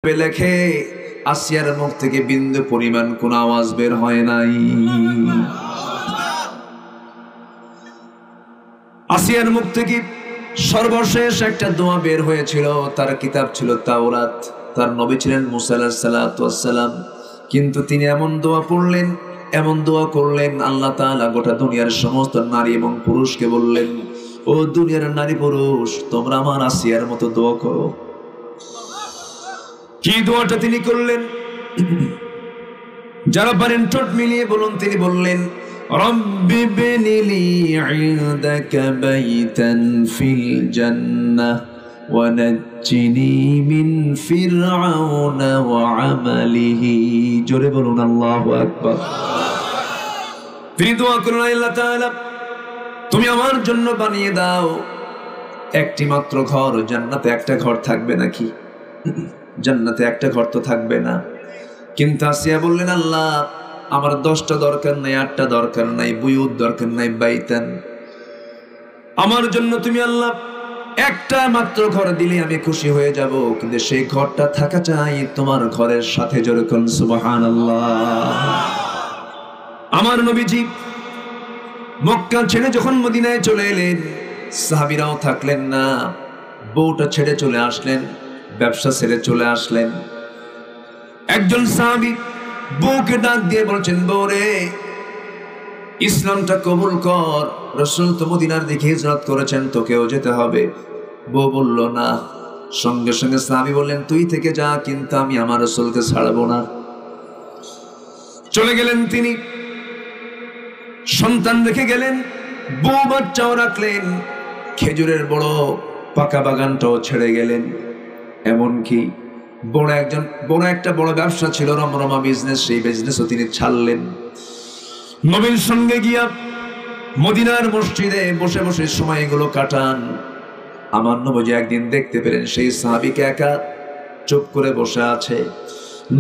লেখে আসিয়ার মুখ থেকে বিন্দু পরিমাণ কোন আওয়াজ বের হয় নাই। আসিয়ার মুখ থেকে সর্বশেষ একটা দোয়া বের হয়েছিল। তার কিতাব ছিল তাওরাত, তার নবী ছিলেন মুসা আলাইহিস সালাতু ওয়াস সালাম। কিন্তু তিনি এমন দোয়া পড়লেন, এমন দোয়া করলেন, আল্লাহ তাআলা গোটা দুনিয়ার সমস্ত নারী এবং পুরুষকে বললেন, ও দুনিয়ার নারী পুরুষ, তোমরা আমার আসিয়ার মতো দোয়া করো। কি দোয়াটা তিনি করলেন? যারা পারেন ঠোঁট মিলিয়ে বলুন। তিনি বললেন, রব্বি বিনিলি ইনদাকা বাইতান ফিল জান্নাহ ওয়া নাজ্জিনি মিন ফিরআউনা ওয়া আমালিহি। জোরে বলুন আল্লাহু আকবার। তিনি দোয়া করলেন, আল্লাহ তাআলা তুমি আমার জন্য বানিয়ে দাও একটি মাত্র ঘর। জান্নাতে একটা ঘর থাকবে নাকি? জান্নাতে একটা ঘর তো থাকবে না। কিন্তু আসিয়া বললেন, আল্লাহ আমার 10টা দরকার নাই, 8টা দরকার নাই, বুয়ুত দরকার নাই, বাইতান। আমার জন্য তুমি আল্লাহ একটা মাত্র ঘর দিলে আমি খুশি হয়ে যাব, কিন্তু সেই ঘরটা থাকা চাই তোমার ঘরের সাথে। জোরে কোন সুবহানাল্লাহ। আমার নবীজি মক্কা ছেড়ে যখন মদিনায় চলে এলেন, সাহাবীরাও থাকলেন না, বউটা ছেড়ে চলে আসলেন, ব্যবসা ছেড়ে চলে আসলেন। একজন সাহাবী বউকে ডাক দিয়ে বলছেন, বউ রে, ইসলামটা কবুল কর, রাসূল তো মদিনার দিকে হিজরত করেছেন, তোকেও যেতে হবে। বউ বলল না। সঙ্গে সঙ্গে সাহাবী বললেন, তুই থেকে যা, কিন্তু আমি আমার রাসূলকে ছাড়বো না। চলে গেলেন তিনি, সন্তান রেখে গেলেন, বউ বাচ্চাও রাখলেন, খেজুরের বড় পাকা বাগানটাও ছেড়ে গেলেন। এমনকি বড় একটা ব্যবসা ছিল, রমরমা বিজনেস, সেই বিজনেসও তিনি ছাড়লেন। নবীর সঙ্গে গিয়া মদিনার মসজিদে বসে বসে সময়গুলো কাটান। আমার নবীজি একদিন দেখতে পেলেন সেই সাহাবীকে একা চুপ করে বসে আছে।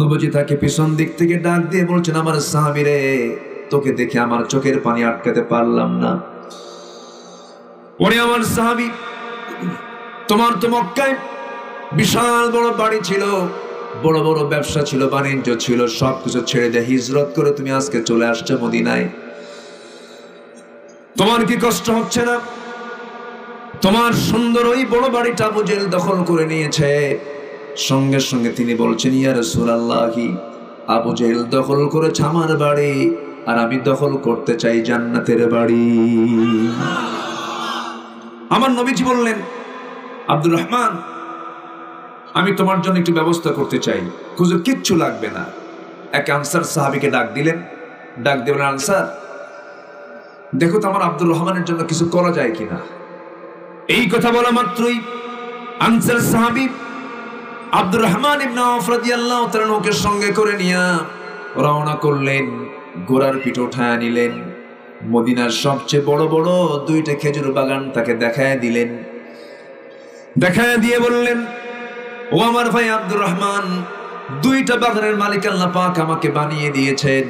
নবীজি তাকে পিছন দিক থেকে ডাক দিয়ে বলছেন, আমার সাহাবী রে, তোকে দেখে আমার চোখের পানি আটকাতে পারলাম না। ওরে আমার সাহাবী, তোমার তো মক্কায় বিশাল বড় বাড়ি ছিল, বড় বড় ব্যবসা ছিল, বাণিজ্য ছিল, সবকিছু ছেড়ে দিয়ে হিজরত করে তুমি আজকে চলে আসছো মদিনায়। তোমার কি কষ্ট হচ্ছে না? তোমার সুন্দর ওই বড় বাড়িটা আবু জেহেল দখল করে নিয়েছে। সঙ্গে সঙ্গে তিনি বলছেন, ইয়া রাসূলুল্লাহ, আবু জেহেল দখল করেছে আমার বাড়ি, আর আমি দখল করতে চাই জান্নাতের বাড়ি। আমার নবীজি বললেন, আব্দুর রহমান, আমি তোমার জন্য একটু ব্যবস্থা করতে চাই, হুজুর কিচ্ছু লাগবে না। এক আনসার সাহাবীকে ডাক দিলেন, ডাক দিয়ে বললেন, আনসার, দেখো তো আমার আব্দুর রহমানের জন্য কিছু করা যায় কিনা। এই কথা বলা মাত্রই আনসার সাহাবী আব্দুর রহমান ইবনে আওফ রাদিয়াল্লাহু তাআলা ওকে সঙ্গে করে নিয়ে রওনা করলেন। ঘোড়ার পিঠ উঠায় নিলেন, মদিনার সবচেয়ে বড় বড় 2টা খেজুর বাগান তাকে দেখায় দিলেন। দেখায় দিয়ে বললেন, ও আমার ভাই আব্দুর রহমান, 2টা বাগানের মালিক আল্লাহ পাক আমাকে বানিয়ে দিয়েছেন।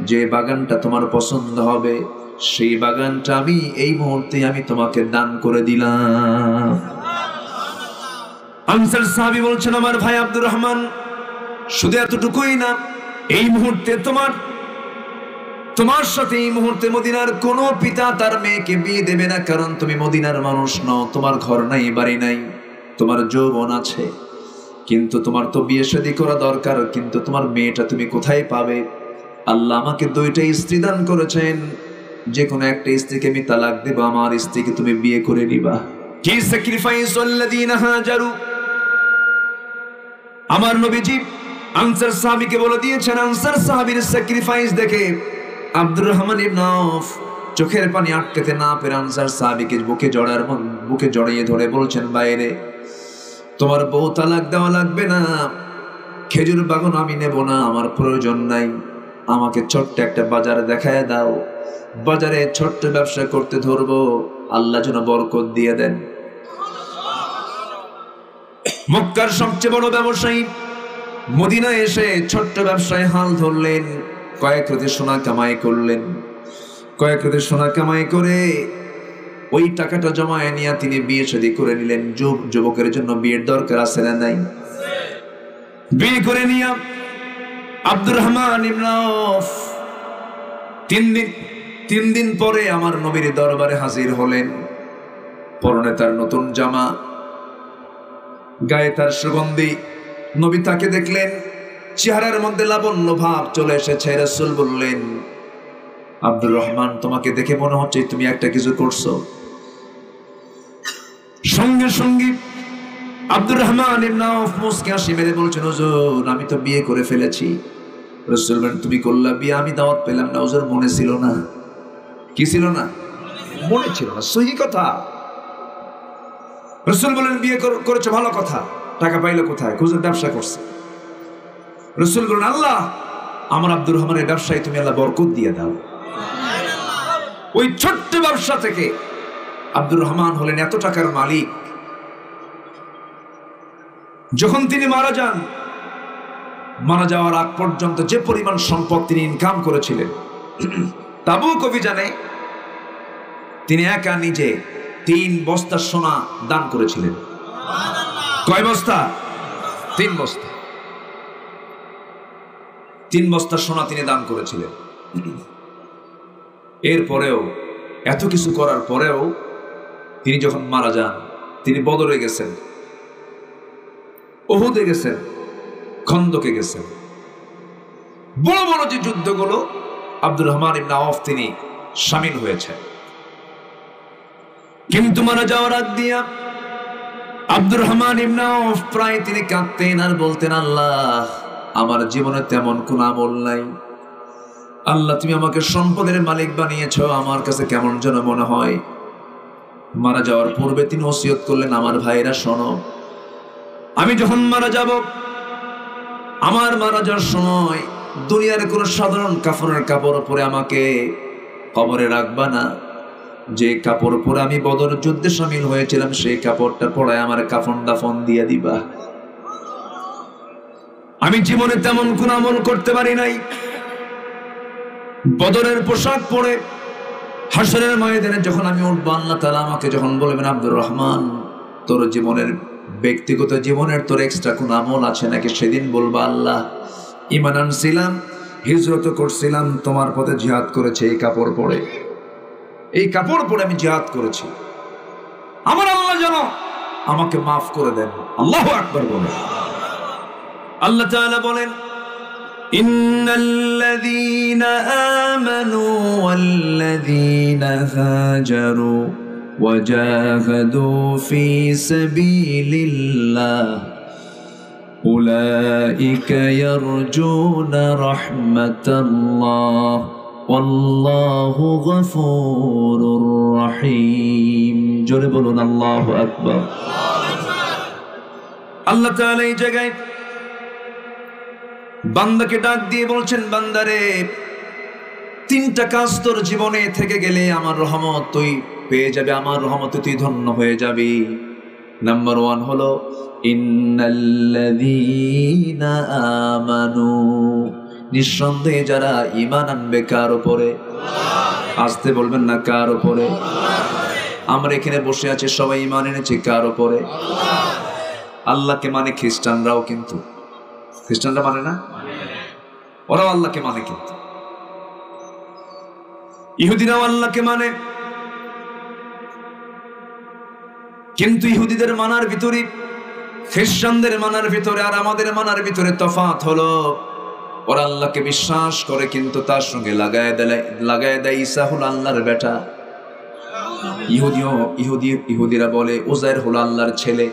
যে বাগানটা তোমার পছন্দ হবে সেই বাগানটা আমি এই মুহূর্তে আমি তোমাকে দান করে দিলাম। আনসার সাহাবী বলছেন, আমার ভাই আব্দুর রহমান, শুধু এতটুকুই না, এই মুহূর্তে তোমার সাথে এই মুহূর্তে মদিনার কোন পিতা তার মেয়েকে বিয়ে দেবে না, কারণ তুমি মদিনার মানুষ নও, তোমার ঘর নাই, বাড়ি নাই, তোমার যৌবন আছে, কিন্তু তোমার তো বিয়ে শাদী করা দরকার, কিন্তু তোমার মেয়েটা তুমি কোথায় পাবে? আল্লাহ আমাকে 2টা স্ত্রী দান করেছেন, যে কোনো একটা স্ত্রীকে আমি তালাক দেব, আমার স্ত্রীকে তুমি বিয়ে করে নিবা। কি স্যাক্রিফাইস আল্লাযীনা হাজারু। আমার নবীজি আনসার সাহাবীকে বলে দিয়েছেন। আনসার সাহাবীর স্যাক্রিফাইস দেখে আব্দুর রহমান ইবনে আওফ চোখের পানি আটকাতে না পেরে আনসার সাহাবীকে বুকে জড়িয়ে ধরে বলছেন, বাইরে, তোমার বউ তালাক দেওয়া লাগবে না, খেজুর বাগান আমি নেব না, আমার প্রয়োজন নাই, আমাকে ছোট্ট একটা বাজার দেখায় দাও, বাজারে ছোট্ট ব্যবসা করতে ধরবো, আল্লাহ যেন বরকত দিয়ে দেন। মক্কার সবচেয়ে বড় ব্যবসায়ী মদিনায় এসে ছোট্ট ব্যবসায় হাল ধরলেন, কয়েক রাতে সোনা কামাই করলেন। কয়েক রাতে সোনা কামাই করে ওই টাকাটা জমায়ে নিয়ে তিনি বিয়ে শাদী করে নিলেন। যুবকের জন্য বিয়ের দরকার আছে না নাই? বিয়ে করে নিয়ে আব্দুর রহমান ইবনে আওফ তিন দিন পরে আমার নবীর দরবারে হাজির হলেন। পরনে তার নতুন জামা, গায়ে তার সুগন্ধি। নবী তাকে দেখলেন, চেহারার মধ্যে লাবণ্য ভাব চলে এসেছে। রাসূল বললেন, আব্দুর রহমান, তোমাকে দেখে মনে হচ্ছে তুমি একটা কিছু করছো। সঙ্গে সঙ্গে আব্দুর রহমান ইবনে আওফ মুস্কি হাসি মেরে বলছেন, হুজুর, আমি তো বিয়ে করে ফেলেছি। রাসূল বলেন, তুমি করলা বিয়ে? আমি দাওয়াত পেলাম না। হুজুর, মনে ছিল না। কি ছিল না? মনে ছিল না। সহি কথা। রাসূল বলেন, বিয়ে করেছো, ভালো কথা। টাকা পাইলো কোথায়? হুজুর, ব্যবসা করছে। রাসূল বলেন, আল্লাহ, আমার আব্দুর রহমানের ব্যবসায় তুমি আল্লাহ বরকত দিয়ে দাও। ওই ছোট্ট ব্যবসা থেকে আব্দুর রহমান হলেন এত টাকার মালিক। যখন তিনি মারা যান, মারা যাওয়ার আগ পর্যন্ত যে পরিমাণ সম্পদ তিনি ইনকাম করেছিলেন, তাবুক অভিযানে তিনি একা নিজে 3 বস্তা সোনা দান করেছিলেন। কয় বস্তা? 3 বস্তা। 3 বস্তা সোনা তিনি দান করেছিলেন। এরপরেও, এত কিছু করার পরেও তিনি যখন মারা যান, তিনি বদরে গেছেন, উহুদে গেছেন, খন্দকে গেছেন। বড় বড় যে যুদ্ধগুলো আব্দুর রহমান ইবনে আওফ তিনি শামিল হয়েছেন। কিন্তু মারা যাওয়ার আগ দিয়া আব্দুর রহমান ইবনে আওফ প্রায় তিনি কাঁদতেন আর বলতেন, আল্লাহ, আমার জীবনে তেমন কোন আমল নাই। আল্লাহ, তুমি আমাকে সম্পদের মালিক বানিয়েছ। আমার কাছে কেমন যেন মনে হয়। মারা যাওয়ার পূর্বে তিনি ওসিয়ত করলেন, আমার ভাইরা শোনো, আমি যখন মারা যাব, আমার মারা যাওয়ার সময় দুনিয়ার কোন সাধারণ কাফনের কাপড় পরে আমাকে কবরে রাখবা না। যে কাপড় পরে আমি বদর যুদ্ধে শামিল হয়েছিলাম, সেই কাপড়টা পরায় আমার কাফন দাফন দিয়ে দিবা। আমি জীবনে তেমন কোন আমল করতে পারি নাই। বদরের পোশাক পরে হাসরের ময়দানে যখন আমি উঠবো, আল্লাহ তাআলা আমাকে যখন বলবেন, আব্দুর রহমান, তোর জীবনের ব্যক্তিগত জীবনের তোর এক্সট্রা কোন আমল আছে নাকি? সেদিন বলবা, আল্লাহ, ঈমান আনছিলাম, হিজরত করছিলাম, তোমার পথে জিহাদ করেছে, এই কাপড় পরে, এই কাপড় পরে আমি জিহাদ করেছি। আমার আল্লাহ যেন আমাকে মাফ করে দেন। আল্লাহু আকবার বলেন। আল্লাহ তাআলা বলেন, ইন্নাল্লাযীনা আমানু ওয়াল্লাযীনা হাজারু ওয়াজাহাদু ফি সাবিলিল্লাহ উলাইকা ইয়ারজুনা রাহমাতাল্লাহ ওয়াল্লাহু গফুরুর রহিম। জোরে বলুন আল্লাহু আকবার। আল্লাহ তাআলা এই জায়গায় বান্দাকে ডাক দিয়ে বলছেন, বান্দারে, 3টা কাজ তোর জীবনে থেকে গেলে আমার রহমত তুই পেয়ে যাবে, আমার রহমতে তুই ধন্য হয়ে যাবি। নাম্বার 1 হলো ইন্নাল্লাযীনা আমানু, নিঃসন্দেহে যারা ঈমান আনবে। কার উপরে? আসতে বলবেন না, কার উপরে? আমরা এখানে বসে আছি, সবাই ঈমান এনেছি কার উপরে? আল্লাহকে মানে। খ্রিস্টানরাও কিন্তু, খ্রিস্টানরা মানে না, ওরাও আল্লাহকে মানে। কিন্তু ইহুদিরাও আল্লাহকে মানে। কিন্তু ইহুদিদের মানার ভিতরে, খ্রিস্টানদের মানার ভিতরে আর আমাদের মানার ভিতরে তফাৎ হলো, ওরা আল্লাহকে বিশ্বাস করে কিন্তু তার সঙ্গে লাগায় দেয় ঈসা হলো আল্লাহর বেটা। ইহুদিরা বলে উজাইর হলো আল্লাহর ছেলে।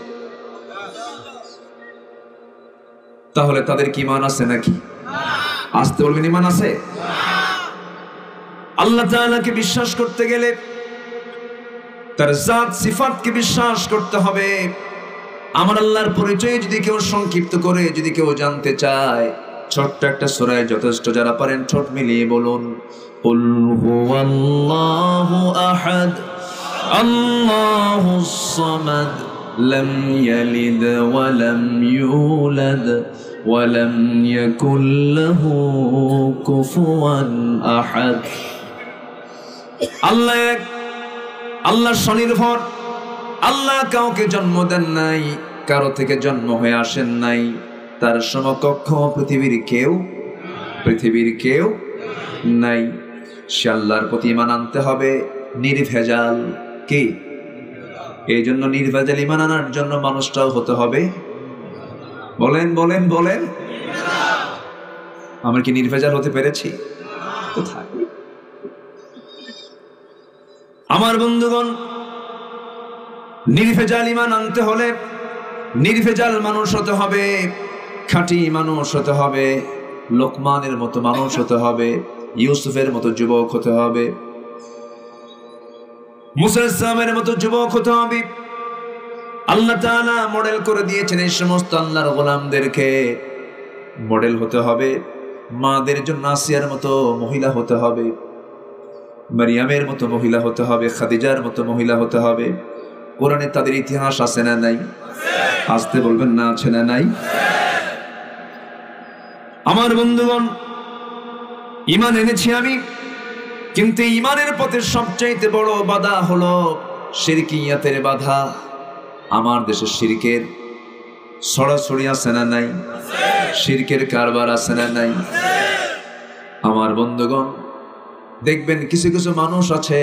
তাহলে তাদের কি ঈমান আছে নাকি? আসতে বলবেন, ঈমান আছে? আল্লাহ তাআলাকে বিশ্বাস করতে গেলে তার জাত সিফাতকে বিশ্বাস করতে হবে। আমার আল্লাহর পরিচয় যদি কেউ সংক্ষিপ্ত করে যদি কেউ জানতে চায়, ছোট্ট একটা সূরায় যথেষ্ট। যারা পারেন ঠোঁট মিলিয়ে বলুন, কুল হুয়াল্লাহু আহাদ আল্লাহুস সামাদ লাম ইয়ালিদ ওয়া লাম ইউলাদ ওয়া লাম ইয়াকুল লাহু কুফুয়ান আহাদ। আল্লাহ এক, আল্লাহ স্বনির্ভর। আল্লাহ কাউকে জন্ম দেন নাই, কারো থেকে জন্ম হয়ে আসেন নাই। তার সমকক্ষ পৃথিবীর কেউ নাই। সে আল্লাহর প্রতি ঈমান আনতে হবে নির্ভেজাল। কি? এই জন্য নির্ভেজাল ঈমান আনার জন্য মানুষটাও হতে হবে, বলেন বলেন বলেন, আমরা কি নির্ভেজাল হতে পেরেছি? কোথায়? আমার বন্ধুগণ, নির্ভেজাল ঈমান আনতে হলে নির্ভেজাল মানুষ হতে হবে, খাঁটি মানুষ হতে হবে, লোকমানের মতো মানুষ হতে হবে, ইউসুফের মতো যুবক হতে হবে, মুসা আলাইহিস সালামের মতো যুবক হতে হবে। আল্লাহ তাআলা মডেল করে দিয়েছেন এই সমস্ত আল্লাহর গোলামদেরকে। মডেল হতে হবে, মাদের জন্য আসিয়ার মতো মহিলা হতে হবে, মারিয়ামের মতো মহিলা হতে হবে, খাদিজার মতো মহিলা হতে হবে। কোরআনে তাদের ইতিহাস আছে না নাই? আসতে বলবেন না, আছে না নাই? আমার বন্ধুগণ, ঈমান এনেছি আমি, কিন্তু ঈমানের পথে সবচাইতে বড় বাধা হলো শিরকিয়াতের বাধা। আমার দেশে শিরকের ছড়াছড়ি আছে না নাই? শিরকের কারবার আছে না নাই? আমার বন্ধুগণ, দেখবেন কিছু কিছু মানুষ আছে,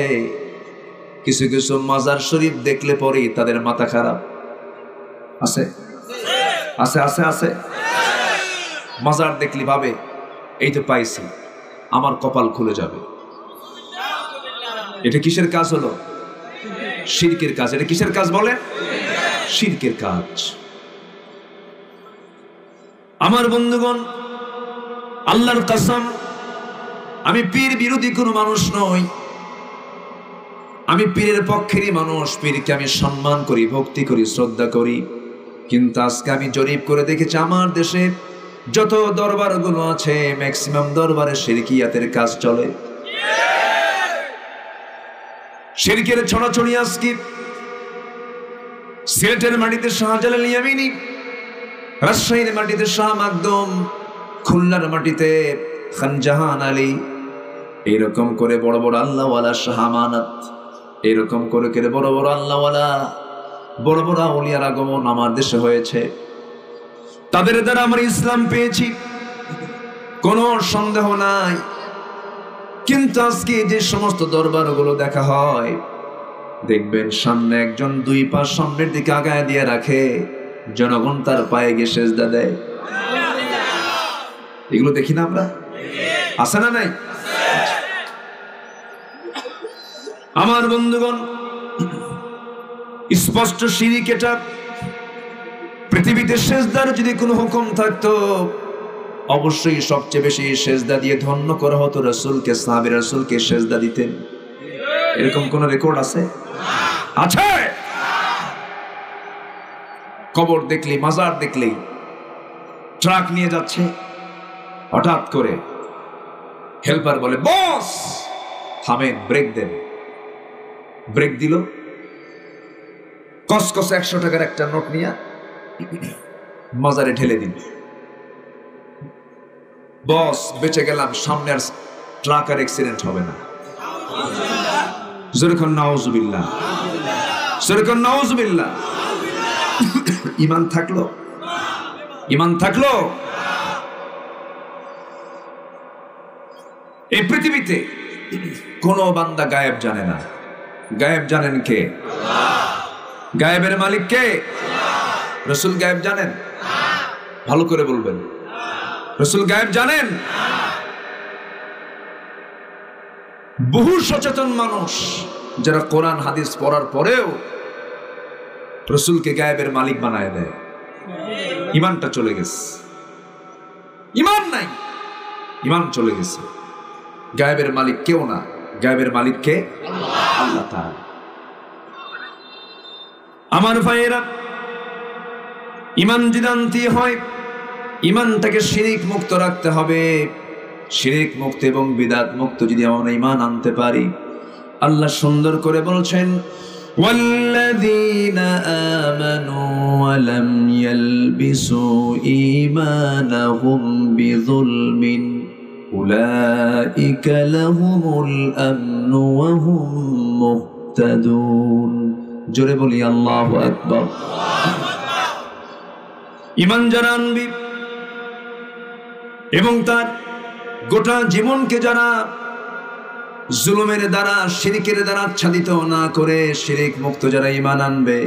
কিছু কিছু মাজার শরীফ দেখলে পরেই তাদের মাথা খারাপ। আছে আছে আছে আছে মাজার দেখলি ভাবে এই তো পাইছি, আমার কপাল খুলে যাবে। এটা কিসের কাজ হলো? শিরকের কাজ। এটা কিসের কাজ বলে? শিরকের কাজ। আমার বন্ধুগণ, আল্লাহর কসম, আমি পীর বিরোধী কোনো মানুষ নই, আমি পীরের পক্ষেরই মানুষ। পীরকে আমি সম্মান করি, ভক্তি করি, শ্রদ্ধা করি। কিন্তু আজকে আমি জরিপ করে দেখেছি আমার দেশে যত দরবারগুলো আছে ম্যাক্সিমাম দরবারে শিরকিয়াতের কাজ চলে। শিরকের ছড়াছড়ি আজকে সিলেটের মাটিতে শাহজালাল ইয়ামিনী, রাজশাহীর মাটিতে শাহ মাকদুম, খুলনার মাটিতে খান জাহান আলী, এরকম করে বড় বড় আল্লাহওয়ালা শাহ আমানত, এরকম করে করে বড় বড় আল্লাহওয়ালা বড় বড় আউলিয়ার আগমন আমার দেশে হয়েছে। তাদের দ্বারা আমরা ইসলাম পেয়েছি, কোনো সন্দেহ নাই। কিন্তু আজকে যে সমস্ত দরবারগুলো দেখা হয়, দেখবেন সামনে একজন দুই পা সামনের দিকে আগায় দিয়ে রাখে, জনগণ তার পায়ে গিয়ে সেজদা দেয়। এগুলো দেখি না আমরা? আছে না নাই? আমার বন্ধুগণ, স্পষ্ট শিরক এটা। পৃথিবীতে সেজদার যদি কোনো হুকুম থাকতো, অবশ্যই সবচেয়ে বেশি সেজদা দিয়ে ধন্য করা হতো রাসূলকে। সাহাবী রাসূলকে সেজদা দিতেন। এরকম কোন রেকর্ড আছে? আছে? কবর দেখলেই, মাজার দেখলেই ট্রাক নিয়ে যাচ্ছে, হঠাৎ করে হেল্পার বলে, বস থামেন, ব্রেক দেন। ব্রেক দিল, কসকসে 100 টাকার একটা নোট নিয়ে মাজারে ঢেলে দিন। বস বেঁচে গেলাম, সামনে আর ট্রাক আর অ্যাক্সিডেন্ট হবে না। যেরকম নাউজুবিল্লাহ, যেরকম নাউজুবিল্লাহ। ঈমান থাকলো, ঈমান থাকলো। এই পৃথিবীতে কোন বান্দা গায়েব জানে না। গায়েব জানেন কে? গায়েবের মালিক কে? রাসূল গায়েব জানেন? ভালো করে বলবেন, রাসূল গায়েব জানেন? বহু সচেতন মানুষ যারা কোরআন হাদিস পড়ার পরেও রাসূলকে গায়েবের মালিক বানায় দেয়। ঈমানটা চলে গেছে, ঈমান নাই, ঈমান চলে গেছে। গায়েবের মালিক কেউ না, গায়েবের মালিক কে? আল্লাহ তাআলা। আমার ভাইয়েরা, ঈমান যদি আনতে হয়, ঈমানটাকে শিরক মুক্ত রাখতে হবে। শিরক মুক্ত এবং বিদআত মুক্ত যদি আমরা ঈমান আনতে পারি, আল্লাহ সুন্দর করে বলছেন, ওয়াল্লাযীনা আমানু ওয়া লাম ইয়ালবিসু ঈমানাহুম বিযুলমিন উলাইকা লাহুমুল আমনু ওয়া হুম মুহতাদুন। জোরে বলি আল্লাহু আকবার। ঈমান যারা আনবি, এবং তার গোটা জীবনকে যারা জুলুমের দ্বারা শিরকের দ্বারা আচ্ছাদিত না করে শিরক মুক্ত যারা ঈমান আনবে,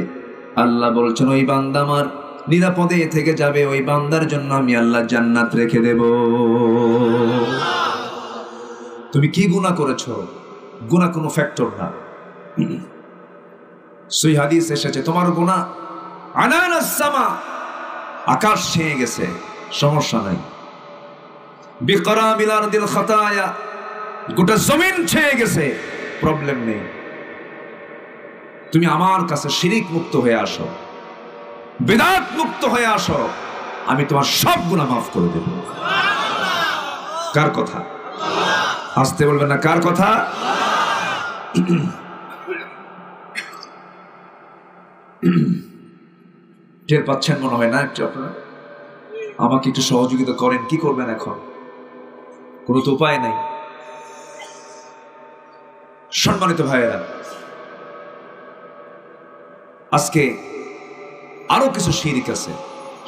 আল্লাহ বলছেন ওই বান্দা আমার নিরাপদে থেকে যাবে, ওই বান্দার জন্য আমি আল্লাহ জান্নাত রেখে দেব। তুমি কি গুনাহ করেছো? গুনাহ কোনো ফ্যাক্টর না। সহিহ হাদিস এসেছে তোমার গুনাহ আনানাস সামা, আকাশ ছেয়ে গেছে, সমস্যা নাই। বিকরাবিল আরদিল খাতায়া, গোটা জমিন ছেয়ে গেছে, প্রবলেম নেই। তুমি আমার কাছে শিরিক মুক্ত হয়ে আসো, বিদআত মুক্ত হয়ে আসো, আমি তোমার সব গুনাহ মাফ করে দেব। কার কথা? আসতে বলবেন না, কার কথা? টের পাচ্ছেন মনে হয় না একটু আপনারা? আমাকে একটু সহযোগিতা করেন। কি করবেন এখন? কোনো তো উপায় নাই। সম্মানিত ভাইয়েরা, আজকে আরো কিছু শিরক আছে।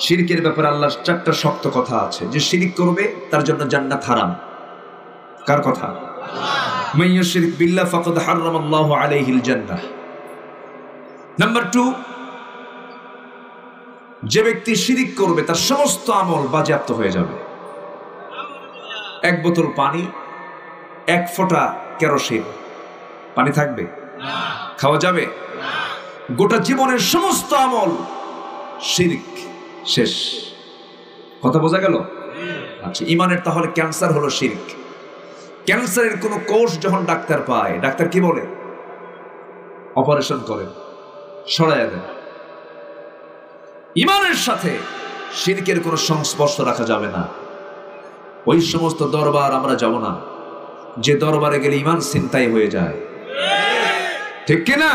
শিরকের ব্যাপারে আল্লাহর 4টা শক্ত কথা আছে। যে শিরক করবে তার জন্য জান্নাত হারাম। কার কথা? মান ইউশরিক বিল্লাহ ফাকাদ হারামাল্লাহু আলাইহিল জান্নাহ। নাম্বার 2, যে ব্যক্তি শিরক করবে তার সমস্ত আমল বাজেয়াপ্ত হয়ে যাবে। 1 বোতল পানি, 1 ফোঁটা কেরোসিন, পানি থাকবে? খাওয়া যাবে? গোটা জীবনের সমস্ত আমল শিরক, শেষ। কথা বোঝা গেল? আচ্ছা, ঈমানের তাহলে ক্যান্সার হলো শিরক। ক্যান্সারের কোনো কোষ যখন ডাক্তার পায়, ডাক্তার কি বলে? অপারেশন করেন, সরাইয়া দেন। ঈমানের সাথে শিরকের কোনো সংস্পর্শ রাখা যাবে না। ওই সমস্ত দরবার আমরা যাব না যে দরবারে গেলে ঈমান ছিনতাই হয়ে যায়, ঠিক কিনা?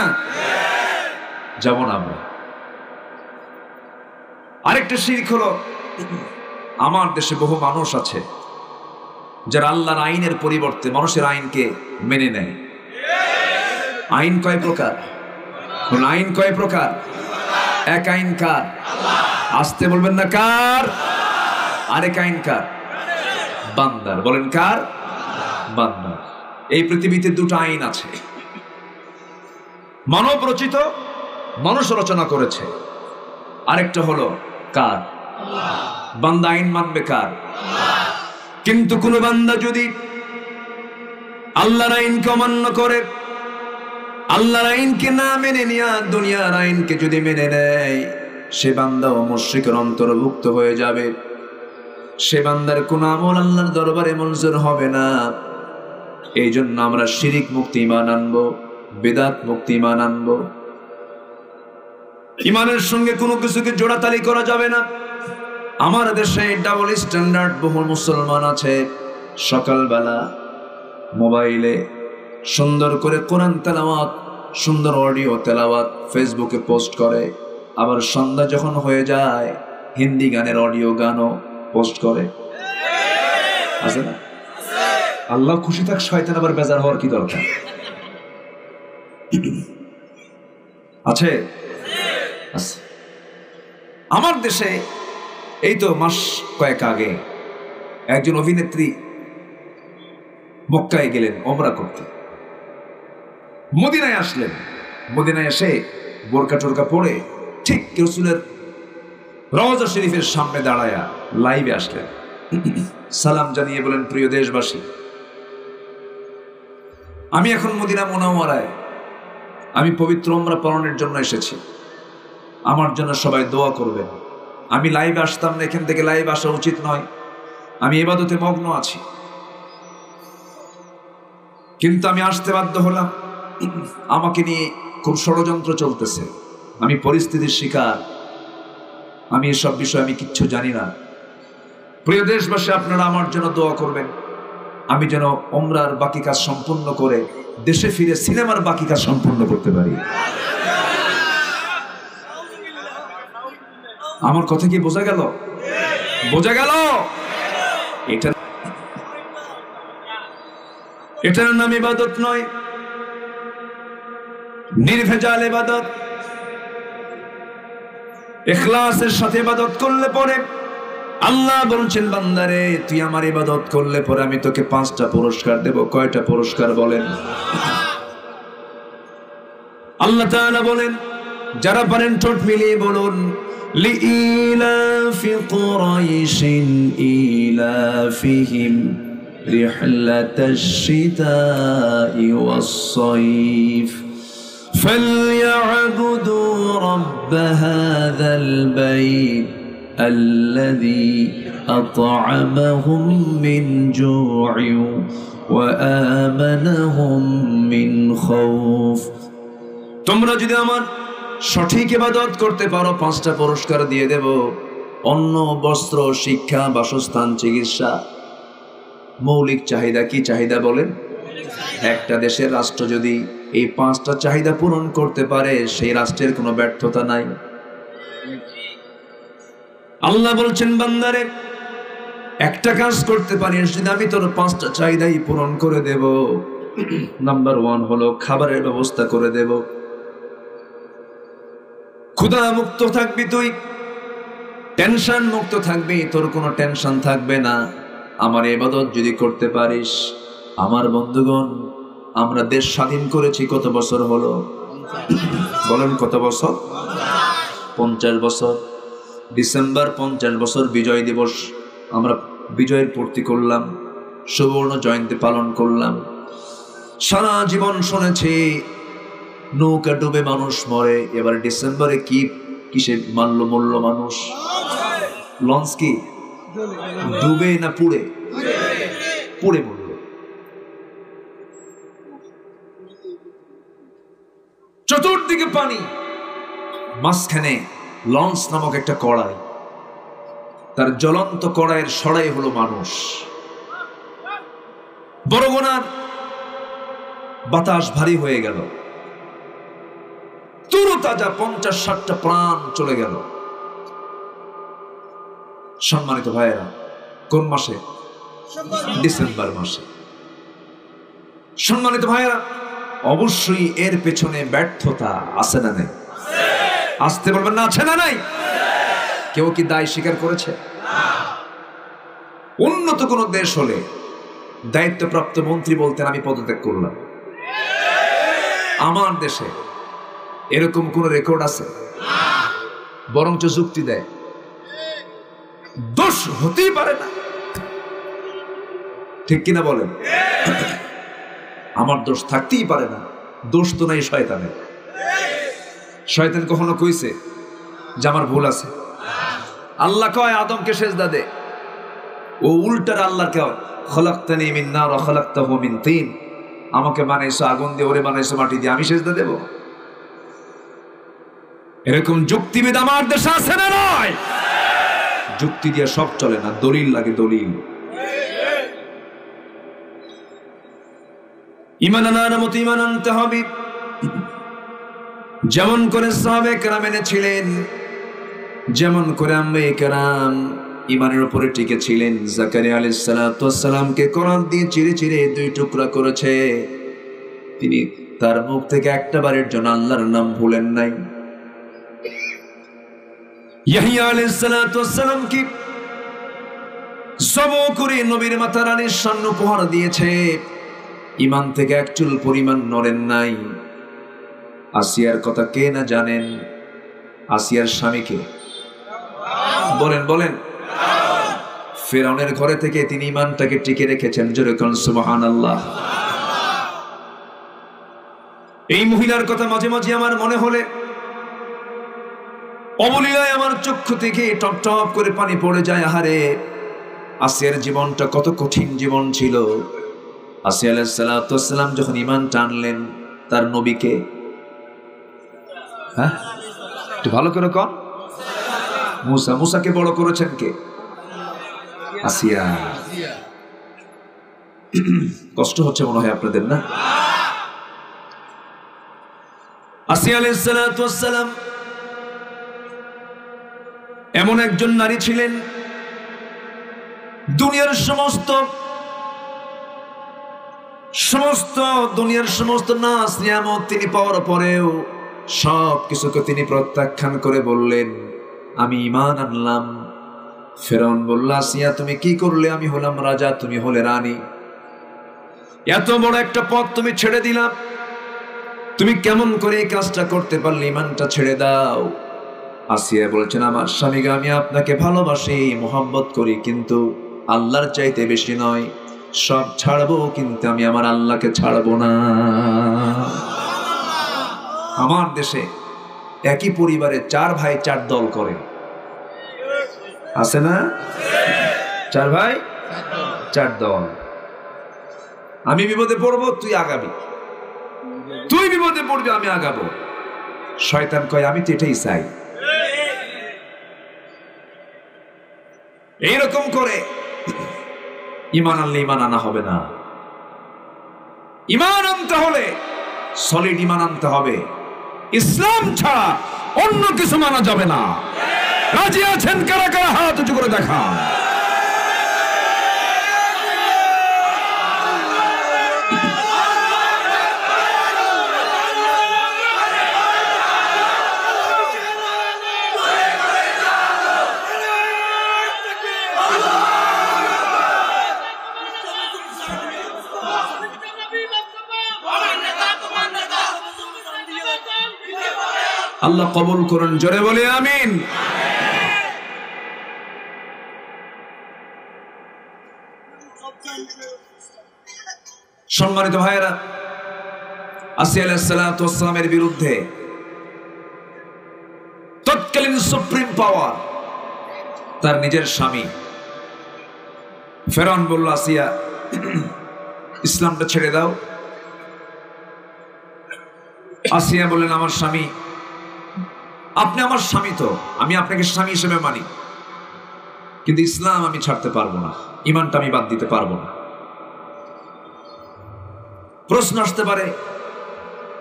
যাব না আমরা। আরেকটা শিরক হলো, আমার দেশে বহু মানুষ আছে যারা আল্লাহর আইনের পরিবর্তে মানুষের আইনকে মেনে নেয়। আইন কয় প্রকার? আইন কয় প্রকার? এক আইন কার? আসতে বলবেন না, কার? আরেক আইন কার? বান্দার। বলেন কার? বান্দার। এই পৃথিবীতে 2টা আইন আছে। মানব রচিত, মানুষ রচনা করেছে। আরেকটা হলো কার? বান্দা আইন মানবে কার? কিন্তু কোন বান্দা যদি আল্লাহর আইনকে অমান্য করে, আল্লাহর আইনকে না মেনে নিয়া দুনিয়ার আইনকে যদি মেনে নেয়, সে বান্দাও মুশরিকের অন্তর্ভুক্ত হয়ে যাবে। সে বান্দার কোন আমল আল্লাহর দরবারে মঞ্জুর হবে না। এই জন্য আমরা শিরিক মুক্ত ঈমান আনবো, বিদআত মুক্ত ঈমান আনবো। ঈমানের সঙ্গে কোনো কিছুকে জোড়াতালি করা যাবে না। আমার দেশে ডাবল স্ট্যান্ডার্ড বহু মুসলমান আছে, সকালবেলা মোবাইলে সুন্দর করে কোরআন তেলাওয়াত, সুন্দর অডিও তেলাওয়াত ফেসবুকে পোস্ট করে, আবার সন্ধ্যা যখন হয়ে যায় হিন্দি গানের অডিও গানও পোস্ট করে। আছে না? আল্লাহ খুশি থাক, শয়তান আবার বেজার হওয়ার কি দরকার আছে? আমার দেশে এই তো মাস কয়েক আগে একজন অভিনেত্রী মক্কায় গেলেন ওমরা করতে। মদিনায় আসলেন। মদিনায় এসে বোরকা টোরকা পরে ঠিক রাসূলের রওজা শরীফের সামনে দাঁড়ায়া লাইভে আসলেন। সালাম জানিয়ে বলেন, প্রিয় দেশবাসী, আমি এখন মদিনা মুনাওয়ারায়, আমি পবিত্র ওমরা পালনের জন্য এসেছি। আমার জন্য সবাই দোয়া করবেন। আমি লাইভে আসতাম না, এখান থেকে লাইভ আসা উচিত নয়, আমি ইবাদতে মগ্ন আছি, কিন্তু আমি আসতে বাধ্য হলাম। আমাকে নিয়ে খুব ষড়যন্ত্র চলতেছে, আমি পরিস্থিতির শিকার, আমি এসব বিষয়ে আমি কিচ্ছু জানি না। প্রিয় দেশবাসী, আপনারা আমার জন্য দোয়া করবেন, আমি যেন ওমরার বাকি কাজ সম্পূর্ণ করে দেশে ফিরে সিনেমার বাকি কাজ সম্পূর্ণ করতে পারি। আমার কথা কি বোঝা গেল? বোঝা গেল? এটার নাম ইবাদত নয়, নির্ভেজাল ইবাদত। ইখলাসের সাথে ইবাদত করলে পরে আল্লাহ বলছেন বান্দারে তুই আমার ইবাদত করলে পরে আমি তোকে 5টা পুরস্কার দেব। কয়টা পুরস্কার বলেন? আল্লাহ তাআলা বলেন, যারা পারেন ঠোঁট মিলিয়ে বলুন, লিইলাফি কুরাইশিন ইলাফিহিম রিহলাতাশ শিতাই ওয়াস-সাইফ ফালইয়াবুদু রাব্ব হাযাল বাইত الذي أطعمهم من جوع وآمنهم من خوف। তোমরা যদি আমার সঠিক ইবাদত করতে পারো 5টা পুরস্কার দিয়ে দেব। অন্ন, বস্ত্র, শিক্ষা, বাসস্থান, চিকিৎসা, মৌলিক চাহিদা। কি চাহিদা বলেন? একটা দেশের রাষ্ট্র যদি এই 5টা চাহিদা পূরণ করতে পারে সেই রাষ্ট্রের কোনো ব্যর্থতা নাই। আল্লাহ বলছেন বান্দারে একটা কাজ করতে পারিস যদি আমি তোর 5টা চাহিদাই পূরণ করে দেব। নাম্বার 1 হলো খাবারের ব্যবস্থা করে দেব। ক্ষুধা মুক্ত থাকবি তুই, টেনশন মুক্ত থাকবি, তোর কোনো টেনশন থাকবে না আমার ইবাদত যদি করতে পারিস। আমার বন্ধুগণ, আমরা দেশ স্বাধীন করেছি কত বছর হলো? বলেন কত বছর? 50 বছর। ডিসেম্বর 50 বছর বিজয় দিবস আমরা বিজয়ের পূর্তি করলাম, সুবর্ণ জয়ন্তী পালন করলাম। সারা জীবন শুনেছি নৌকা ডুবে মানুষ মরে, এবার ডিসেম্বরে কিসে মূল্য মানুষ? লঞ্চ কি ডুবে না পুড়ে? পুড়ে মরল। চতুর্দিকে পানি, মাঝখানে লঞ্চ নামক একটা কড়াই, তার জ্বলন্ত কড়াইয়ের সরাই হলো মানুষ। বরগুনার বাতাস ভারী হয়ে গেল, তরুতাজা 50-60টা প্রাণ চলে গেল। সম্মানিত ভাইয়েরা, কোন মাসে? ডিসেম্বর মাসে। সম্মানিত ভাইয়েরা, অবশ্যই এর পেছনে ব্যর্থতা আছে না নাই? আসতে বলবেন না আছে না নাই? কেউ কি দায় স্বীকার করেছে? উন্নত কোন দেশ হলে দায়িত্বপ্রাপ্ত মন্ত্রী বলতেন আমি পদত্যাগ করলাম। আমার দেশে এরকম কোন রেকর্ড আছে? বরঞ্চ যুক্তি দেয় দোষ হতেই পারে না। ঠিক কিনা বলেন? আমার দোষ থাকতেই পারে না, দোষ তো নাই শয়তানের। শয়তান কখনো কইছে যে আমার ভুল আছে? আল্লাহ কয় আদমকে সেজদা দে, ও উল্টার আল্লাহ কয় খলাকতানি মিন নার ওয়া খলাকতাহু মিন তিন, আমাকে বানাইছো আগুন দিয়ে, ওরে বানাইছো মাটি দিয়ে, আমি সেজদা দেব? এরকম যুক্তিবিদ আমার দেশে আছে না নয়? যুক্তি দিয়ে সব চলে না, দলিল লাগে, দলিল। ঈমান আনার মতো ঈমান আনতে হবে, যেমন করে সাহাবে কেরাম এনেছিলেন, যেমন করে আম্বিয়ে কেরাম ঈমানের উপরে টিকে ছিলেন। জাকারিয়া আলাইহিস সালাতু ওয়াস সালামকে কোরআন দিয়ে চিরে চিরে 2 টুকরা করেছে, তিনি তার মুখ থেকে একটা বারের জন্য আল্লাহর নাম ভুলেন নাই। ইয়াহইয়া আলাইহিস সালাতু ওয়াস সালামকে সব করে নবীর মাথা রানীর সামনে উপহার দিয়েছে, ঈমান থেকে এক চুল পরিমাণ নড়েন নাই। আসিয়ার কথা কে না জানেন? আসিয়ার স্বামীকে বলেন বলেন। ফিরআউনের ঘরে থেকে তিনি ঈমানটাকে টিকে রেখেছেন। জোরে কোন সুবহানাল্লাহ। এই মহিলার কথা মাঝে মাঝে আমার মনে হলে অবলীলায় আমার চক্ষু থেকে টপ টপ করে পানি পড়ে যায়। আহারে, আসিয়ার জীবনটা কত কঠিন জীবন ছিল। আসিয়া আলাইহিস সালাতু ওয়াস সালাম যখন ঈমান টানলেন তার নবীকে, হ্যাঁ একটু ভালো করে কন, মুসা। মুসাকে বড় করেছেন কে? আসিয়া। কষ্ট হচ্ছে মনে হয় আপনাদের, না? আসিয়া আলাইহিস সালাতু ওয়াস সালাম এমন একজন নারী ছিলেন, দুনিয়ার সমস্ত নাজ নিয়ামত তিনি পাওয়ার পরেও সব কিছুকে তিনি প্রত্যাখ্যান করে বললেন আমি ঈমান আনলাম। ফেরাউন বলল, আসিয়া তুমি কি করলে? আমি হলাম রাজা, তুমি হলে রানী, এত বড় একটা পথ তুমি ছেড়ে দিলাম, তুমি কেমন করে এই কাজটা করতে পারলে? ইমানটা ছেড়ে দাও। আসিয়া বলছেন, আমার স্বামীকে আমি আপনাকে ভালোবাসি, মোহাব্বত করি, কিন্তু আল্লাহর চাইতে বেশি নয়, সব ছাড়বো কিন্তু আমি আমার আল্লাহকে ছাড়বো না। আমার দেশে একই পরিবারে 4 ভাই 4 দল করে, আছে না? 4 ভাই 4 দল। আমি বিপদে পড়বো, তুই আগাবি, তুই বিপদে পড়বি, আমি আগাবো। শয়তান কয়, আমি তো এটাই চাই। এইরকম করে ইমান আনলে ইমান আনা হবে না। ইমান আনতে হলে সলিড ইমান আনতে হবে, ইসলাম ছাড়া অন্য কিছু মানা যাবে না। রাজি আছেন কারা কারা? হাত উঁচু করে দেখান। আল্লাহ কবুল করুন, জোরে বলে আমিন। সম্মানিত ভাইয়েরা, আসিয়া আলাইহিস সালাতু ওয়াস সালামের বিরুদ্ধে তৎকালীন সুপ্রিম পাওয়ার তার নিজের স্বামী ফেরাউন বলল, আসিয়া ইসলামটা ছেড়ে দাও। আসিয়া বললেন, আমার স্বামী, আপনি আমার স্বামী, তো আমি আপনাকে স্বামী হিসেবে মানি, কিন্তু ইসলাম আমি ছাড়তে পারবো না, ইমানটা আমি বাদ দিতে পারবো না। প্রশ্ন আসতে পারে,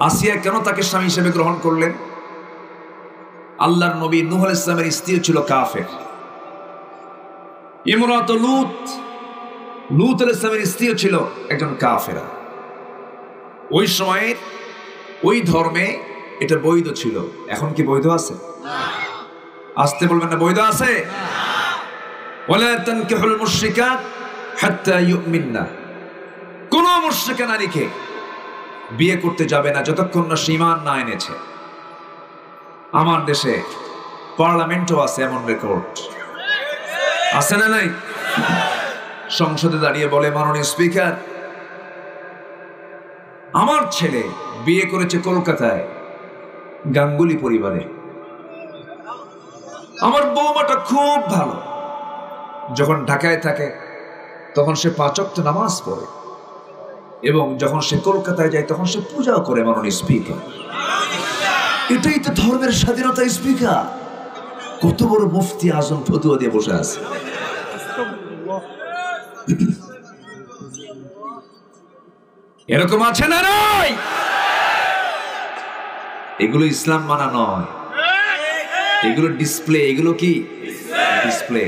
আসিয়া কেন তাকে স্বামী হিসেবে গ্রহণ করলেন? আল্লাহর নবী নূহ আলাইহিস সালামের স্ত্রী ছিল কাফের। ইমরাত লূত আলাইহিস সালামের স্ত্রী ছিল একজন কাফেরা। ওই সময়ের ওই ধর্মে এটা বৈধ ছিল। এখন কি বৈধ আছে? আসতে বলবেন না, বৈধ আছে? ওয়ালা তানকিহুল মুশরিকাত হাত্তা ইউমিননা, কোন মুশরিকা নারীকে বিয়ে করতে যাবে না যতক্ষণ না সে ঈমান না এনেছে। আমার দেশে পার্লামেন্টও আছে এমন রেকর্ড, আছে না নাই? সংসদে দাঁড়িয়ে বলে, মাননীয় স্পিকার, আমার ছেলে বিয়ে করেছে কলকাতায় গাঙ্গুলি পরিবারে, আমার বৌমাটা খুব ভালো, যখন ঢাকায় থাকে তখন সে 5 ওয়াক্ত নামাজ পড়ে, এবং যখন সে কলকাতায় যায় তখন সে পূজাও করে। মাননীয় স্পিকার, এটাই তো ধর্মের স্বাধীনতা। স্পিকার, কত বড় মুফতি আজম ফতুয়া দিয়ে বসে আছে। এরকম আছে না নাই? এগুলো ইসলাম মানা নয়, এগুলো ডিসপ্লে। এগুলো কি ডিসপ্লে?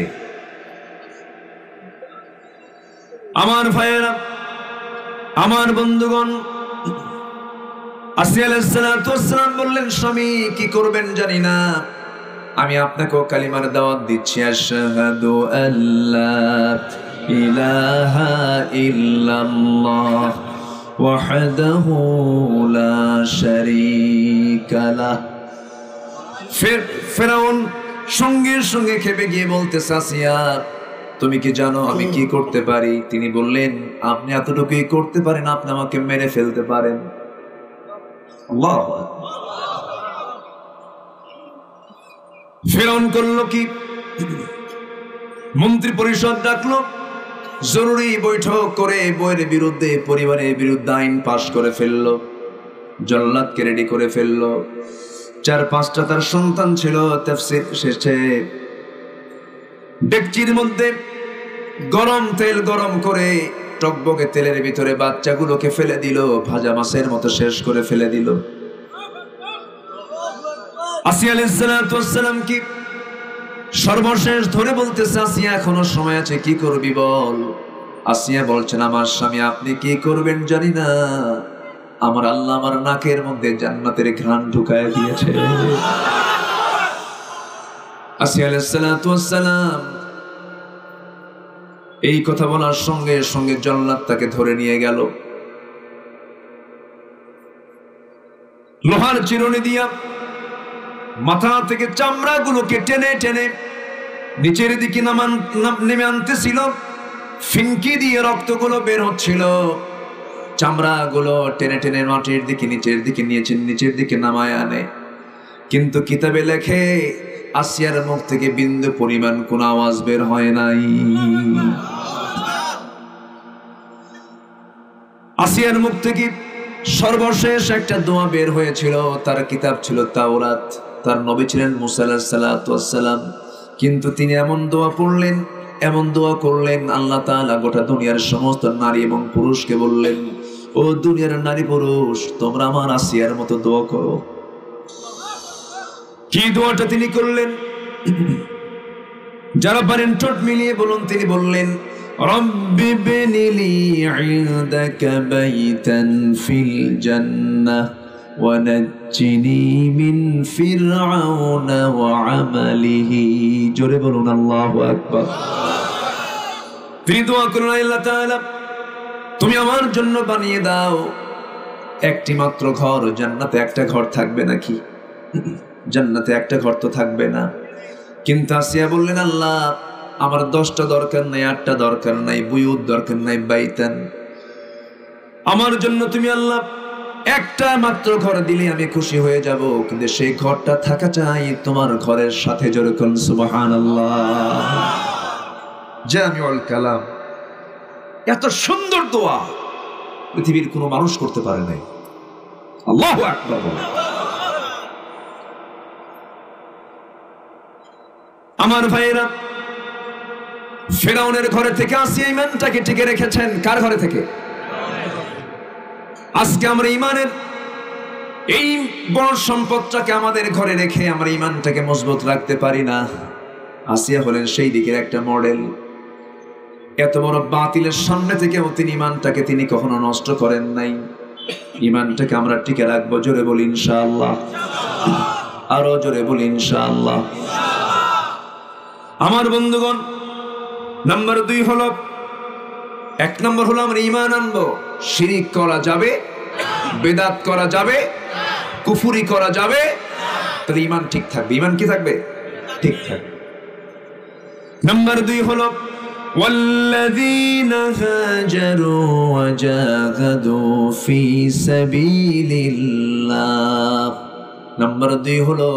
আমার ভাইয়েরা, আমার বন্ধুগণ, আসিয়া আলাইহিস সালাতু ওয়াস সালাম বললেন, স্বামী কি করবেন জানি না, আমি আপনাকেও কালিমার দাওয়াত দিচ্ছি, আশহাদু আল্লা ইলাহা ইল্লাল্লাহ ওয়াহদাহু লা শারীকা লাহ। ফেরাউন সঙ্গে সঙ্গে খেপে গিয়ে বলতেছে, আসিয়া তুমি কি জানো আমি কি করতে পারি? তিনি বললেন, আপনি এতটুকুই করতে পারেন, আপনি আমাকে মেরে ফেলতে পারেন। আল্লাহু আকবার। ফেরাউন করলো কি? মন্ত্রী পরিষদ ডাকলো, জরুরি বৈঠক করে বইয়ের বিরুদ্ধে, পরিবারের বিরুদ্ধে আইন পাশ করে ফেললো, জল্লাদকে রেডি করে ফেললো। 4-5টা তার সন্তান ছিল। তাফসীর শেষে ডেকচির মধ্যে গরম তেল গরম করে টকবকে তেলের ভিতরে বাচ্চাগুলোকে ফেলে দিল, ভাজা মাছের মতো শেষ করে ফেলে দিল। আসিয়া আলাইহিস সালাতু ওয়াস সালাম কি সর্বশেষ ধরে বলতেছে, আসিয়া এখনো সময় আছে, কি করবি বল। আসিয়া বলছেন, আমার স্বামী আপনি কি করবেন জানি না, আমার আল্লাহ আমার নাকের মধ্যে জান্নাতের ঘ্রাণ ঢুকায় দিয়েছে। আসিয়া আলাইহিস সালাতু ওয়াস সালাম এই কথা বলার সঙ্গে সঙ্গে জান্নাত তাকে ধরে নিয়ে গেল, লোহার চিরুনি দিয়া মাথা থেকে চামড়াগুলোকে টেনে টেনে নিচের দিকে নেমে আনতেছিল। ফিনকি দিয়ে রক্তগুলো বের হচ্ছিল, চামড়াগুলো টেনে টেনে মাটির দিকে নিচের দিকে নামায় আনে। কিন্তু কিতাবে লেখে আসিয়ার মুখ থেকে বিন্দু পরিমাণ কোন আওয়াজ বের হয় নাই। আসিয়ার মুখ থেকে সর্বশেষ একটা দোয়া বের হয়েছিল, তার কিতাব ছিল তাওরাত, তার নবী ছিলেন মুসা আলাইহিস সালাতু ওয়াস সালাম। কিন্তু তিনি এমন দোয়া পড়লেন, এমন দোয়া করলেন, আল্লাহ তাআলা গোটা দুনিয়ার সমস্ত নারী এবং পুরুষকে বললেন, ও দুনিয়ার নারী পুরুষ, তোমরা আমার আসিয়ার মতো দোয়া করো। কি দোয়াটা তিনি করলেন? যারা পারেন ঠোঁট মিলিয়ে বলুন। তিনি বললেন, রব্বি বিনিলি ইনদাকা বাইতান ফিল জান্নাহ ওয়া নাজ্জিনি মিন ফিরআউনা ওয়া আমালিহি। জোরে বলুন আল্লাহু আকবার। তিনি দোয়া করলেন, আল্লাহ তাআলা তুমি আমার জন্য বানিয়ে দাও একটি মাত্র ঘর। জান্নাতে একটা ঘর থাকবে নাকি? জান্নাতে একটা ঘর তো থাকবে না। কিন্তু আসিয়া বললেন, আল্লাহ আমার 10টা দরকার নাই, 8টা দরকার নাই, বুয়ুত দরকার নাই, বাইতান। আমার জন্য তুমি আল্লাহ একটা মাত্র ঘর দিলে আমি খুশি হয়ে যাব, কিন্তু সেই ঘরটা থাকা চাই তোমার ঘরের সাথে। জোরে বলুন সুবহানাল্লাহ। জামিউল কালাম, এত সুন্দর দোয়া পৃথিবীর কোনো মানুষ করতে পারে নাই। আল্লাহু আকবার। আমার ভাইয়েরা, ফিরআউনের ঘরে থেকে আসিয়া ঈমানটাকে টিকে রেখেছেন। কার ঘরে থেকে? আজকে আমরা ঈমানের এই বড় সম্পদটাকে আমাদের ঘরে রেখে আমরা ঈমানটাকে মজবুত রাখতে পারি না। আসিয়া হলেন সেই দিকের একটা মডেল। এত বড় বাতিলের সামনে থেকেও তিনি ঈমানটাকে তিনি কখনো নষ্ট করেন নাই। ঈমানটাকে আমরা টিকে রাখবো। জোরে বলি ইনশাআল্লাহ। আরো জোরে বলি ইনশাআল্লাহ। আমার বন্ধুগণ, নাম্বার 2 হলো, 1 নম্বর হলো আমরা ঈমান আনবো। শিরিক করা যাবে, বেদাত করা যাবে, কুফরি করা যাবে, তাহলে ঈমান ঠিক থাকবে। ঈমান কি থাকবে? ঠিক থাকবে। নাম্বার 2 হলো ওয়াল্লাযীনা হাজারু ওয়া জাহাদু ফি সাবিলিল্লাহ। নাম্বার 2 হলো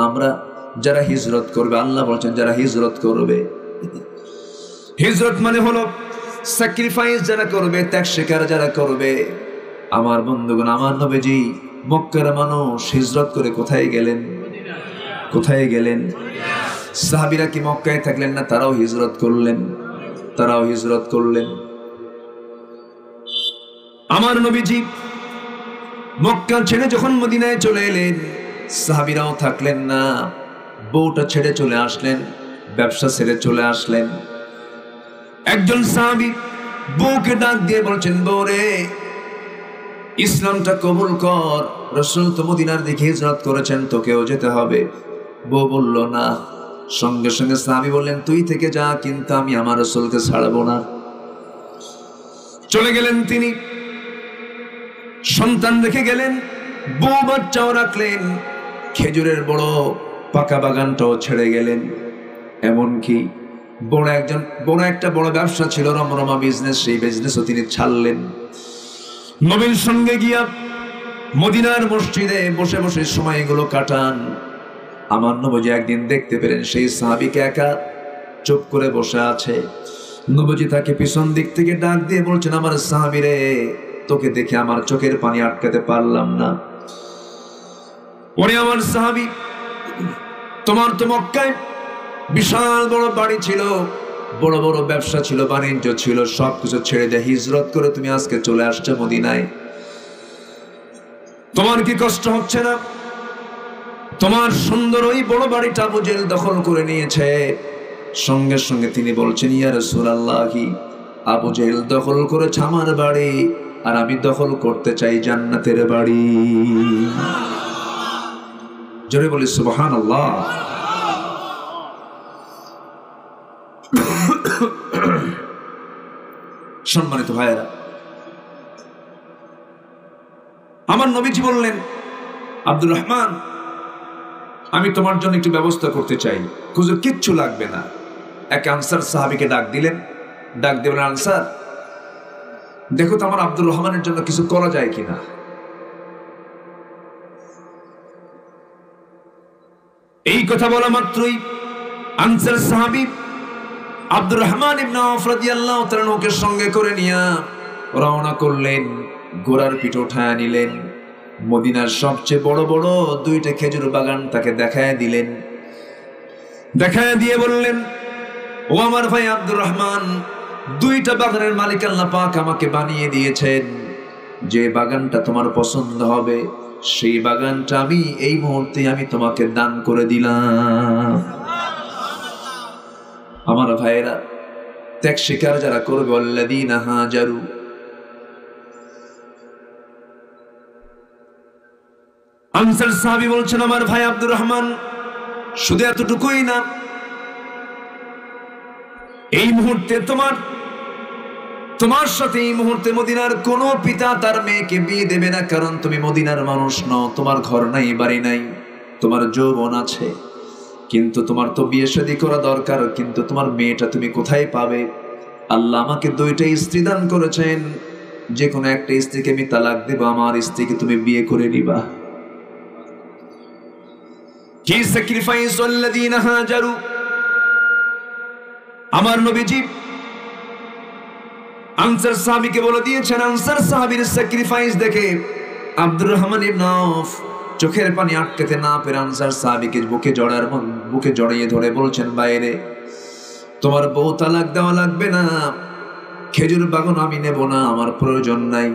আমরা যারা হিজরত করবে, আল্লাহ বলেন যারা হিজরত করবে। হিজরত মানে হলো স্যাক্রিফাইস যারা করবে, ত্যাগ স্বীকার যারা করবে। আমার বন্ধুগণ, আমার নবীজি মক্কার মানুষ হিজরত করে কোথায় গেলেন? কোথায় গেলেন? সাহাবীরা কি মক্কায় থাকলেন না? তারাও হিজরত করলেন, তারাও হিজরত করলেন। আমার নবীজি মক্কা ছেড়ে যখন মদিনায় চলে এলেন, সাহাবীরাও থাকলেন না, বউটা ছেড়ে চলে আসলেন, ব্যবসা ছেড়ে চলে আসলেন। একজন সাহাবী বউকে ডাক দিয়ে বলছেন, বউ রে, ইসলামটা কবুল কর, রাসূল তো মদিনার দিকে হিজরত করেছেন, তোকেও যেতে হবে। বউ বলল না। সঙ্গে সঙ্গে সাহাবী বললেন, তুই থেকে যা, কিন্তু আমি আমার রাসূলকে ছাড়বো না। চলে গেলেন তিনি, সন্তান রেখে গেলেন, বউ বাচ্চাও রাখলেন, খেজুরের বড় পাকা বাগানটাও ছেড়ে গেলেন। এমনকি বড় একটা বড় ব্যবসা ছিল, রমরমা বিজনেস, সেই বিজনেসও তিনি ছাড়লেন। নবীর সঙ্গে গিয়া মদিনার মসজিদে বসে বসে সময়গুলো কাটান। আমার নবীজি একদিন দেখতে পেলেন সেই সাহাবীকে একা চুপ করে বসে আছে। নবীজি তাকে পিছন দিক থেকে ডাক দিয়ে বলছেন, আমার সাহাবী রে, তোকে দেখে আমার চোখের পানি আটকাতে পারলাম না। ওরে আমার সাহাবী, তোমার তো মক্কায় বিশাল বড় বাড়ি ছিল, বড় বড় ব্যবসা ছিল, বাণিজ্য ছিল, সবকিছু ছেড়ে দিয়ে হিজরত করে তুমি আজকে চলে আসছো মদিনায়। তোমার কি কষ্ট হচ্ছে না? তোমার সুন্দর ওই বড় বাড়িটা আবু জেহেল দখল করে নিয়েছে। সঙ্গে সঙ্গে তিনি বলছেন, ইয়া রাসূলুল্লাহ, আবু জেহেল দখল করেছে আমার বাড়ি, আর আমি দখল করতে চাই জান্নাতের বাড়ি। জোরে বলি সুবহানাল্লাহ। সম্মানিত ভাইয়েরা, আমার নবীজি বললেন, আব্দুর রহমান, আমি তোমার জন্য একটু ব্যবস্থা করতে চাই। হুজুর, কিচ্ছু লাগবে না। এক আনসার সাহাবীকে ডাক দিলেন। ডাক দিয়ে বললেন, আনসার, দেখো তো আমার আব্দুর রহমানের জন্য কিছু করা যায় কিনা। এই কথা বলা মাত্রই আনসার সাহাবী আব্দুর রহমান ইবনে আওফ রাদিয়াল্লাহু তাআলা ওকে সঙ্গে করে নিয়ে রওনা করলেন। ঘোড়ার পিঠ উঠায় নিলেন। মদিনার সবচেয়ে বড় বড় দুইটা খেজুর বাগান তাকে দেখায় দিলেন। দেখায় দিয়ে বললেন, ও আমার ভাই আব্দুর রহমান, দুইটা বাগানের মালিক আল্লাহ পাক আমাকে বানিয়ে দিয়েছেন। যে বাগানটা তোমার পছন্দ হবে সেই বাগানটা আমি এই মুহূর্তে আমি তোমাকে দান করে দিলাম। আমার ভাইয়েরা, ত্যাগ স্বীকার যারা করবে, আল্লাযীনা হাজারু, আনসার সাহাবী বলছেন, আমার ভাই আব্দুর রহমান, শুধু এতটুকুই না, এই মুহূর্তে তোমার সাথে এই মুহূর্তে মদিনার কোন পিতা তার মেয়েকে বিয়ে দেবে না, কারণ তুমি মদিনার মানুষ নও, তোমার ঘর নাই, বাড়ি নাই, তোমার যৌবন আছে, কিন্তু তোমার তো বিয়ে শাদী করা দরকার, কিন্তু তোমার মেয়েটা তুমি কোথায় পাবে? আল্লাহ আমাকে দুইটা স্ত্রী দান করেছেন, যে কোনো একটা স্ত্রীকে আমি তালাক দেব, আমার স্ত্রীকে তুমি বিয়ে করে নিবা। কি স্যাক্রিফাইস আল্লাযীনা হাজারু। আমার নবীজি আনসার সাহাবীকে বলে দিয়েছেন। আনসার সাহাবীর স্যাক্রিফাইস দেখে আব্দুর রহমান ইবনে আওফ চোখের পানি আটকাতে না পেরে আনসার সাহাবীকে বুকে জড়িয়ে ধরে বলছেন, বাইরে তোমার বউ তালাক দেওয়া লাগবে না, খেজুর বাগান আমি নেব না, আমার প্রয়োজন নাই,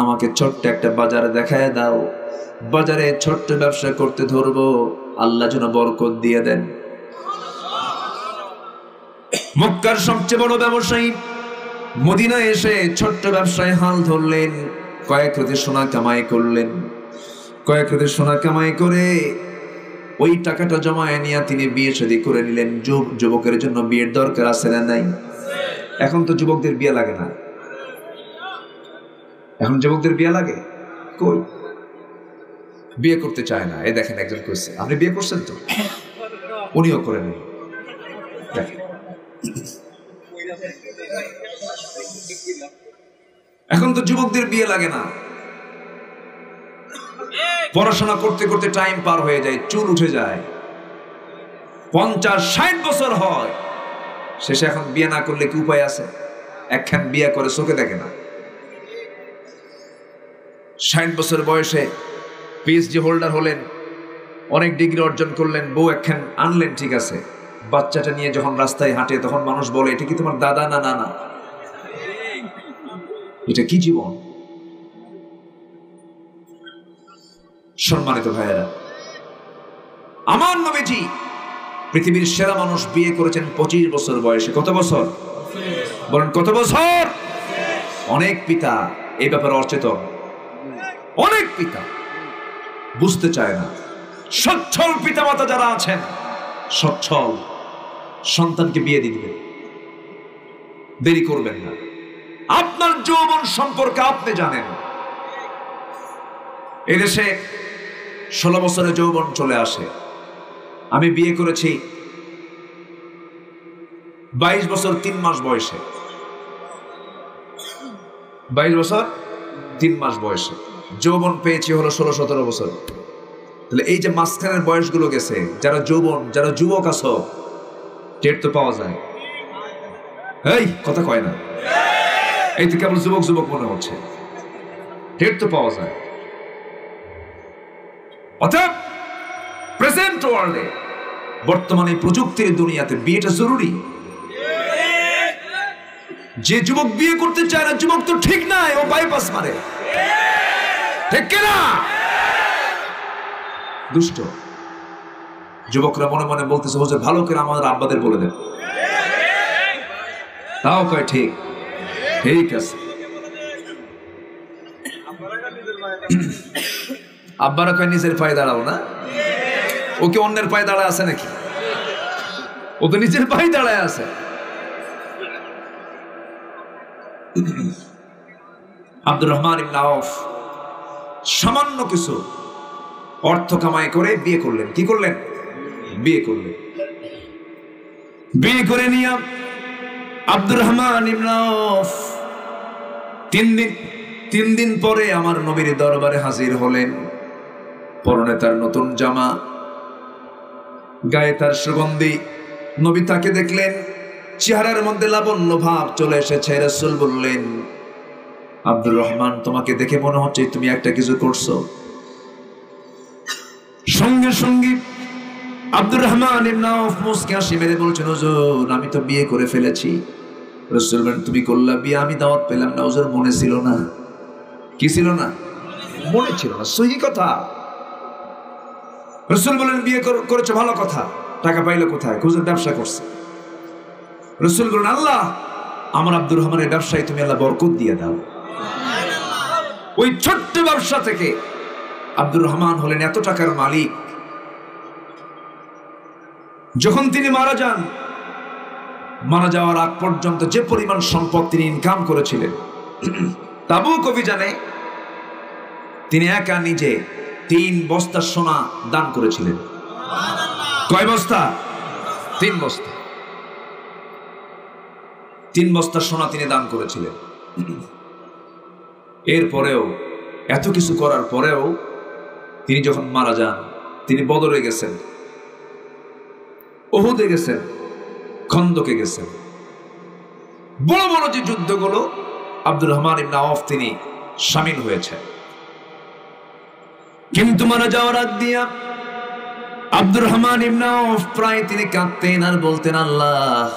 আমাকে ছোট্ট একটা বাজার দেখায় দাও, বাজারে ছোট্ট ব্যবসা করতে ধরবো, আল্লাহ যেন বরকত দিয়ে দেন। মক্কার সবচেয়ে বড় ব্যবসায়ী মদিনায় এসে ছোট্ট ব্যবসায় হাল ধরলেন, কয়েক রাতে সোনা কামাই করলেন। কয়েক রাতে সোনা কামাই করে ওই টাকাটা জমায় নিয়ে তিনি বিয়ে শাদী করে নিলেন। যুবকের জন্য বিয়ের দরকার আছে না নাই? এখন তো যুবকদের বিয়ে লাগে না। এখন যুবকদের বিয়ে লাগে কই? বিয়ে করতে চায় না। এই দেখেন একজন কইছে, আপনি বিয়ে করছেন তো? উনিও করে নেই। দেখেন, এখন তো যুবকদের বিয়ে লাগে না। পড়াশোনা করতে করতে টাইম পার হয়ে যায়, চুল উঠে যায়, 50-60 বছর হয়, শেষে এখন বিয়ে না করলে কি উপায় আছে? একখান বিয়ে করে চোখে দেখে না। 60 বছর বয়সে পিএইচডি হোল্ডার হলেন, অনেক ডিগ্রি অর্জন করলেন, বউ একখান আনলেন, ঠিক আছে, বাচ্চাটা নিয়ে যখন রাস্তায় হাঁটে তখন মানুষ বলে, এটা কি তোমার দাদা না নানা? এটা কি জীবন? সম্মানিত ভাইয়েরা, আমার নবীজি পৃথিবীর সেরা মানুষ বিয়ে করেছেন 25 বছর বয়সে। কত বছর বলেন? কত বছর? অনেক পিতা এই ব্যাপারে অচেতন, অনেক পিতা বুঝতে চায় না। সচ্ছল পিতামাতা যারা আছেন, সচ্ছল সন্তানকে বিয়ে দিবে, দেরি করবেন না। আপনার যৌবন সম্পর্কে আপনি জানেন। এদেশে 16 বছরে যৌবন চলে আসে। আমি বিয়ে করেছি 22 বছর 3 মাস বয়সে। 22 বছর 3 মাস বয়সে যৌবন পেয়েছি হলো 16-17 বছর। তাহলে এই যে মাঝখানের বয়সগুলো গেছে, যারা যৌবন, যারা যুবক আছো, টের তো পাওয়া যায়। এই কথা কয় না, এই তো কেবল যুবক যুবক মনে হচ্ছে, টের তো পাওয়া যায়। অতএব প্রেজেন্ট ওয়ার্ল্ডে, বর্তমানে প্রযুক্তির দুনিয়াতে বিয়েটা জরুরি। যে যুবক বিয়ে করতে চায় না, যুবক তো ঠিক নাই, ও বাইপাস মারে, ঠিক কিনা? দুষ্ট যুবকরা মনে মনে বলতেছে, হুজুর ভালো করে আমাদের আব্বাদের বলে দেন। তাও কয় ঠিক, ঠিক আছে। আব্বারা কয় নিজের পায়ে দাঁড়াও না, ওকে অন্যের পায়ে দাঁড়ায় আছে নাকি? ও তো নিজের পায়ে দাঁড়ায় আছে। আব্দুর রহমান ইবনে আওফ সামান্য কিছু অর্থ কামাই করে বিয়ে করলেন। কি করলেন? বিয়ে করলেন। বিয়ে করে নিয়ে আব্দুর রহমান ইবনে আওফ তিন দিন পরে আমার নবীর দরবারে হাজির হলেন। পরনে তার নতুন জামা, গায়ে তার সুগন্ধি। নবী তাকে দেখলেন, চেহারার মধ্যে লাবণ্য ভাব চলে এসেছে। রাসূল বললেন, আব্দুর রহমান, তোমাকে দেখে মনে হচ্ছে তুমি একটা কিছু করছো। সঙ্গে সঙ্গে আব্দুর রহমান ইবনে আওফ মুস্কি হাসি মেরে বলছেন, হুজুর আমি তো বিয়ে করে ফেলেছি। রাসূল বলেন, তুমি করলা বিয়ে? আমি দাওয়াত পেলাম না। হুজুর মনে ছিল না। কি ছিল না? মনে ছিল না। সহি কথা। রাসূল বলেন, বিয়ে করেছো, ভালো কথা। টাকা পাইলে কোথায়? হুজুর ব্যবসা করছে। রাসূল বলেন, আল্লাহ আমার আব্দুর রহমানের ব্যবসায় তুমি আল্লাহ বরকত দিয়ে দাও। ওই ছোট্ট ব্যবসা থেকে আব্দুর রহমান হলেন এত টাকার মালিক। যখন তিনি মারা যান, মারা যাওয়ার আগ পর্যন্ত যে পরিমাণ সম্পদ তিনি ইনকাম করেছিলেন, তাবুক অভিযানে তিনি একা নিজে 3 বস্তা সোনা দান করেছিলেন। কয় বস্তা? 3 বস্তা। 3 বস্তা সোনা তিনি দান করেছিলেন। এরপরেও, এত কিছু করার পরেও তিনি যখন মারা যান, তিনি বদরে গেছেন, উহুদে গেছেন, খন্দকে গেছেন। বড় বড় যে যুদ্ধগুলো আব্দুর রহমান ইবনে আওফ তিনি শামিল হয়েছে। কিন্তু মারা যাওয়ার আগ দিয়া আব্দুর রহমান ইবনে আওফ প্রায় তিনি কাঁদতেন আর বলতেন, আল্লাহ